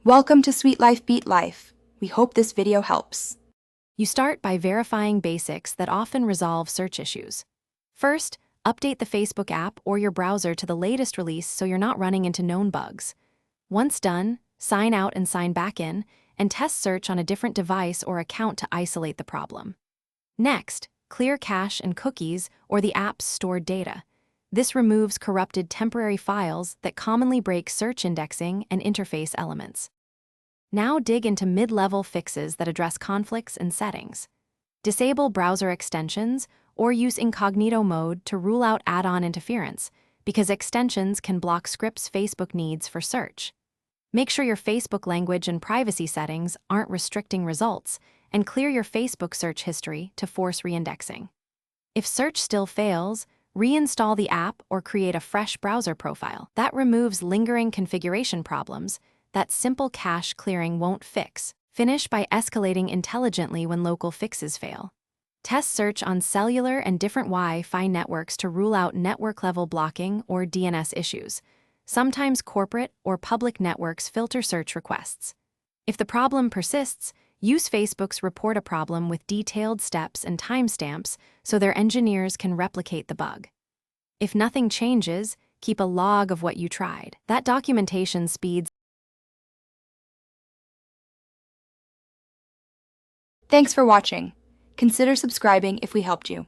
Welcome to Sweet Life Beat Life. We hope this video helps. You start by verifying basics that often resolve search issues. First, update the Facebook app or your browser to the latest release so you're not running into known bugs. Once done, sign out and sign back in, and test search on a different device or account to isolate the problem. Next, clear cache and cookies or the app's stored data. This removes corrupted temporary files that commonly break search indexing and interface elements. Now dig into mid-level fixes that address conflicts and settings. Disable browser extensions or use incognito mode to rule out add-on interference, because extensions can block scripts Facebook needs for search. Make sure your Facebook language and privacy settings aren't restricting results, and clear your Facebook search history to force reindexing. If search still fails, reinstall the app or create a fresh browser profile. That removes lingering configuration problems that simple cache clearing won't fix. Finish by escalating intelligently when local fixes fail. Test search on cellular and different Wi-Fi networks to rule out network-level blocking or DNS issues. Sometimes corporate or public networks filter search requests. If the problem persists, use Facebook's report a problem with detailed steps and timestamps so their engineers can replicate the bug. If nothing changes, keep a log of what you tried. That documentation speeds. Thanks for watching. Consider subscribing if we helped you.